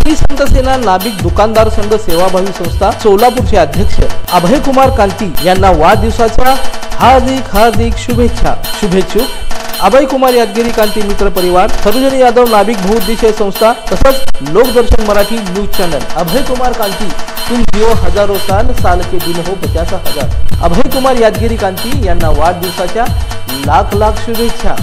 श्री संत सेना नाभिक दुकानदार संघ सेवाभावी संस्था सोलापूरचे अध्यक्ष अभय कुमार कांती यांना वाढदिवसाच्या हार्दिक हार्दिक शुभेच्छा। शुभेच्छुक अभय कुमार यादगिरी कांती मित्र परिवार, सरोजनी यादव नाभिक बहुउद्देशीय संस्था तसंच लोकदर्शन मराठी न्यूज चॅनल। अभय कुमार कांती तुम जियो हजारों साल, साल के दिन हो 50,000। अभय कुमार यादगिरी कांती यांना वाढदिवसाच्या लाख लाख शुभेच्छा।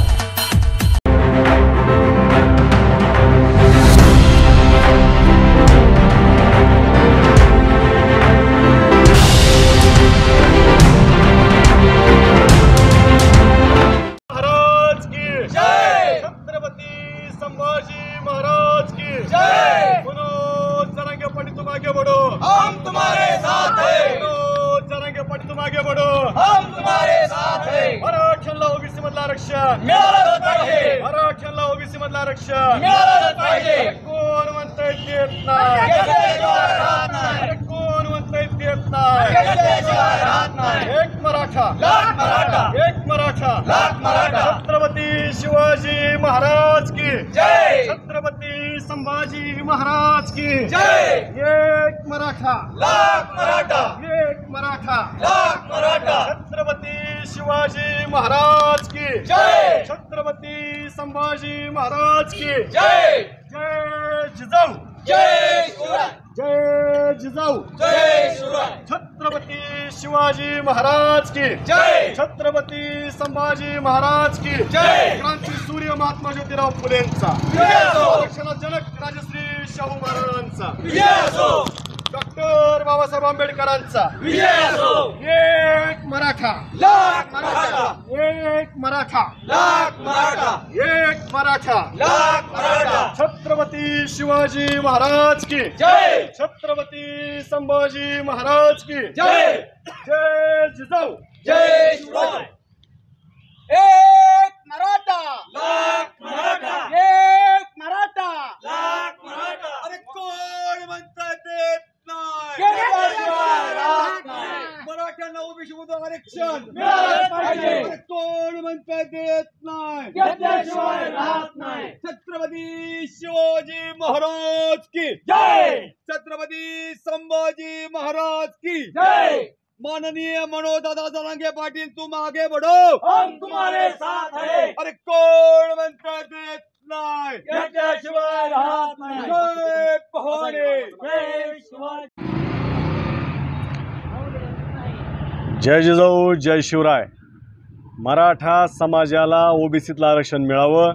महाराज की जय। मनोज जरांगे पाटील तुम आगे बढ़ो, हम तुम्हारे साथ हैं। मनोज जरांगे पाटील तुम आगे बढ़ो, हम तुम्हारे साथ हैं। मराठ्यांना ओबीसी मधलं आरक्षण मिळालं पाहिजे, मराठ्यांना ओबीसी मधलं आरक्षण मिळालं पाहिजे। कोण म्हणतंय देत नाही, कोण म्हणतंय देत नाही। एक मराठा लाख मराठा, एक मराठा लाख मराठा। छत्रपती शिवाजी महाराज की जय, छत्रपती संभाजी महाराज की जय। एक मराठा लाख मराठा, एक मराठा लाख मराठा। छत्रपती शिवाजी महाराज की जय, छत्रपती संभाजी महाराज की जय। जय जिजाऊ, जय शिवराय, जय जिजाऊ, जय शिवराय। छत्रपती शिवाजी महाराज की जय, छत्रपती संभाजी महाराज की जय। क्रांती सूर्य महात्मा ज्योतिराव फुलेंचा, आरक्षणाचा जनक राजश्री शाहू महाराजांचा, डॉक्टर बाबासाहेब आंबेडकरांचा विजय असो। एक मराठा लाख मराठा, एक मराठा लाख मराठा, एक मराठा लाख मराठा। छत्रपती शिवाजी महाराज की जय, छत्रपती संभाजी महाराज की जय। जय जिजाऊ, जय शिवराय। एक मराठा लाख मराठा, एक मराठा लाख मराठा। अरे कोण म्हणतात देत नाही, मराठ्यांना ओबीसी मधून आरक्षण मिळालं पाहिजे। कोण म्हणतात देत नाही, घेतल्याशिवाय राहत नाही। छत्रपती शिवाजी महाराज की जय, छत्रपती संभाजी महाराज की जय। माननीय मनोज दादा जरांगे पाटील तुम आगे बढ़ो, हम तुम्हारे साथ हैं। अरे कोण म्हणतात देत नाही, घेतल्याशिवाय राहत नाही। जय पहाडे, जय शिवाजी। जय जिजाऊ, जय शिवराय। मराठा समाजाला ओबीसीतलं आरक्षण मिळावं,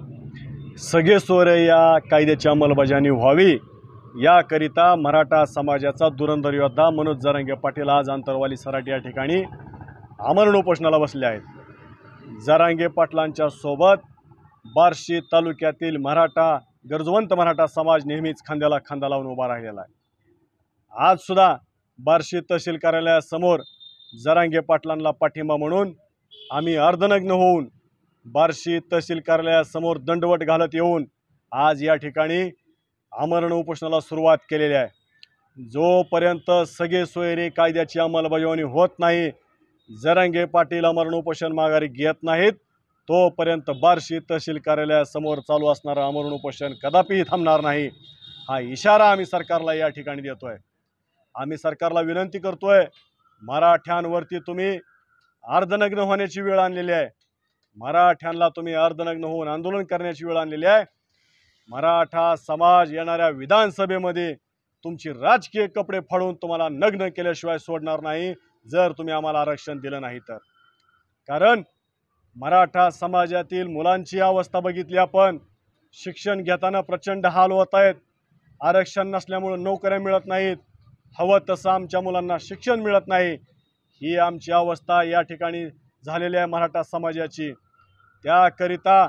सगळे सोयरे या कायद्याची अंमलबजावणी व्हावी याकरिता मराठा समाजाचा धुरंधर योद्धा मनोज जरांगे पाटील आज आंतरवाली सराट या ठिकाणी आमरण उपोषणाला बसले आहेत। जरांगे पाटलांच्या सोबत बार्शी तालुक्यातील मराठा गरजवंत मराठा समाज नेहमीच खांद्याला खांदा लावून उभा राहिलेला आहे। आज सुद्धा बार्शी तहसील कार्यालयासमोर जरांगे पाटलांना पाठिंबा म्हणून आम्ही अर्धनग्न होऊन बार्शी तहसील कार्यालयासमोर दंडवट घालत येऊन आज या ठिकाणी आमरण उपोषणाला सुरुवात केलेली आहे। जोपर्यंत सगळे सोयरे कायद्याची अंमलबजावणी होत नाही, जरांगे पाटील आमरण उपोषण माघारी घेत नाहीत, तोपर्यंत बार्शी तहसील कार्यालयासमोर चालू असणारं आमरण उपोषण कदापिही थांबणार नाही। हा इशारा आम्ही सरकारला या ठिकाणी देतोय। आम्ही सरकारला विनंती करतोय, मराठ्यांवरती तुम्ही अर्धनग्न होण्याची वेळ आणलेली आहे, मराठ्यांना तुम्ही अर्धनग्न होऊन आंदोलन करण्याची वेळ आणलेली आहे। मराठा समाज येणाऱ्या विधानसभेमध्ये तुमची राजकीय कपडे फाडून तुम्हाला नग्न केल्याशिवाय सोडणार नाही, जर तुम्ही आम्हाला आरक्षण दिलं नाही तर। कारण मराठा समाजातील मुलांची अवस्था बघितली आपण, शिक्षण घेताना प्रचंड हाल होत आहेत, आरक्षण नसल्यामुळे नोकऱ्या मिळत नाहीत, हवं तसं आमच्या मुलांना शिक्षण मिळत नाही। ही आमची अवस्था या ठिकाणी झालेली आहे मराठा समाजाची। त्याकरिता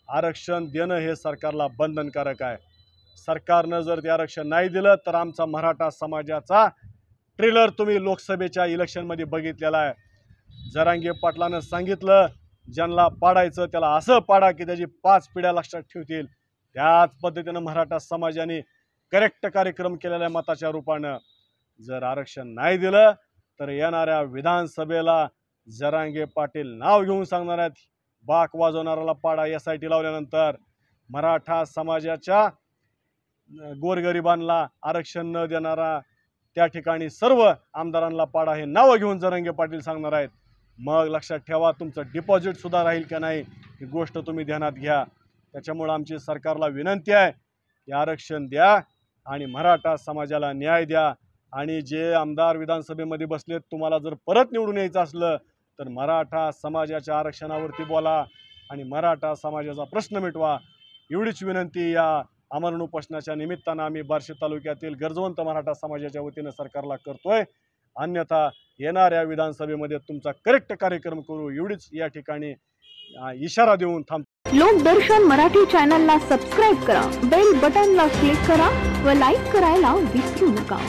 आरक्षण देणं हे सरकारला बंधनकारक आहे। सरकारनं जर ते आरक्षण नाही दिलं तर आमचा मराठा समाजाचा ट्रेलर तुम्ही लोकसभेच्या इलेक्शनमध्ये बघितलेला आहे। जरांगे पाटलानं सांगितलं, ज्यांना पाडायचं त्याला असं पाडा की त्याची 5 पिढ्या लक्षात ठेवतील। त्याच पद्धतीनं मराठा समाजाने करेक्ट कार्यक्रम केलेला आहे मताच्या रूपानं। जर आरक्षण नाही दिलं तर येणाऱ्या विधानसभेला जरांगे पाटील नाव घेऊन सांगणार आहेत, बाक वाजवणाऱ्याला पाडा SIT लावल्यानंतर मराठा समाजाच्या गोरगरिबांना आरक्षण न देणारा, त्या ठिकाणी सर्व आमदारांना पाडा हे नावं घेऊन जरांगे पाटील सांगणार आहेत. मग लक्षात ठेवा, तुमचं डिपॉझिटसुद्धा राहील का नाही ही गोष्ट तुम्ही ध्यानात घ्या. त्याच्यामुळं आमची सरकारला विनंती आहे की आरक्षण द्या आणि मराठा समाजाला न्याय द्या. आणि जे आमदार विधानसभेमध्ये बसलेत, तुम्हाला जर परत निवडून यायचं असलं तर मराठा समाजाच्या आरक्षणावरती बोला आणि मराठा समाजाचा प्रश्न मिटवा. एवढीच विनंती या आमरण उपोषणाच्या निमित्तानं आम्ही बार्शी तालुक्यातील गरजवंत मराठा समाजाच्या वतीनं सरकारला करतोय. अन्यथा येणाऱ्या विधानसभेमध्ये तुमचा करेक्ट कार्यक्रम करू, एवढीच या ठिकाणी इशारा देऊन थांबतो. लोकदर्शन मराठी चॅनलला सबस्क्राईब करा, बेल बटनला क्लिक करा व लाईक करायला विसरू नका.